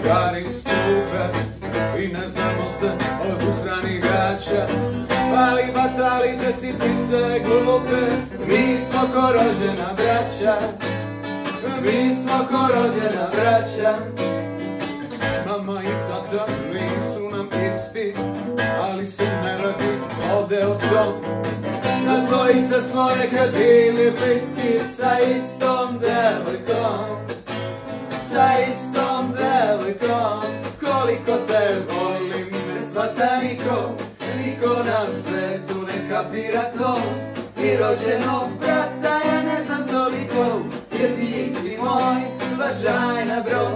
drugari skupe i ne znamo se od usranih gaća. Pali batali te sitnice glupe, mi smo ko rođena braća, mi smo ko rođena braća. Mama i tata nisu nam isti, ali se ne radi ovde o tom. Nas dvojica smo nekad bili bliski sa istom devojkom, sa istom devojkom. Koliko te volim ne shvata niko, niko na svetu ne kapira to. I rođenog brata ja ne znam toliko, jer ti si moj vagina bro.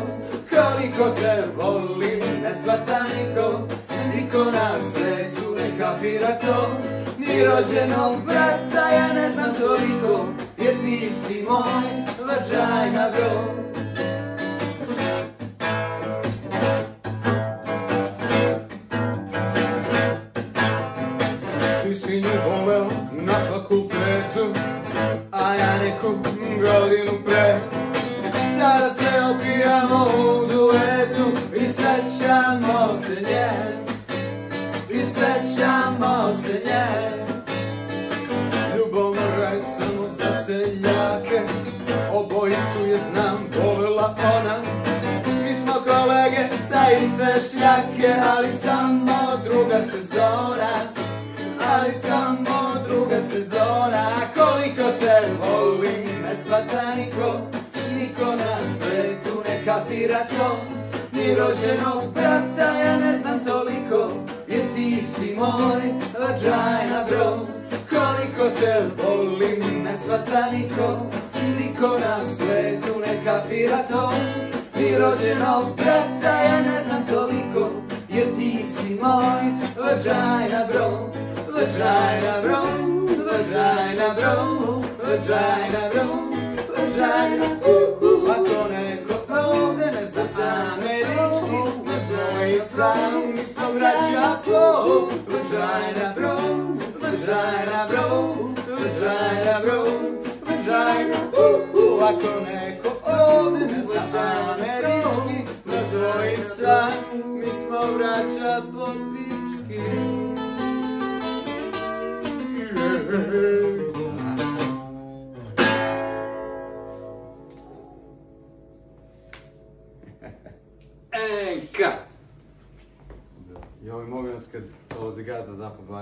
Koliko te volim ne shvata niko, niko na svetu ne kapira to. Ni rođenog brata ja ne znam toliko, jer ti si moj vagina bro. Ti si nju voleo na fakultetu, a ja neku godinu pre. Sada se opijamo u duetu i sećamo se nje, i sećamo se nje. Ljubavno resano za seljake, obojicu je znam volela ona. Mi smo kolege sa iste šljake, ali samo druga sezona, ali samo druga sezona. Koliko te volim ne shvata niko, niko na svetu ne kapira to. Ni rođenog brata ja ne znam toliko, jer ti si moj vagina bro. Koliko te volim ne shvata niko, niko na svetu ne kapira to. Ni rođenog brata ja ne znam toliko, jer ti si moj vagina bro. Vagina bro, vagina bro, vagina bro, vagina. Ako neko ovde ne zna američki, nas dvojica mi smo braća po. Vagina bro, vagina bro, vagina bro, vagina. Ako neko ovde ne zna američki, nas dvojica mi smo braća po pički. Cut! I ovaj moment kad dolazi gazda zapad bare.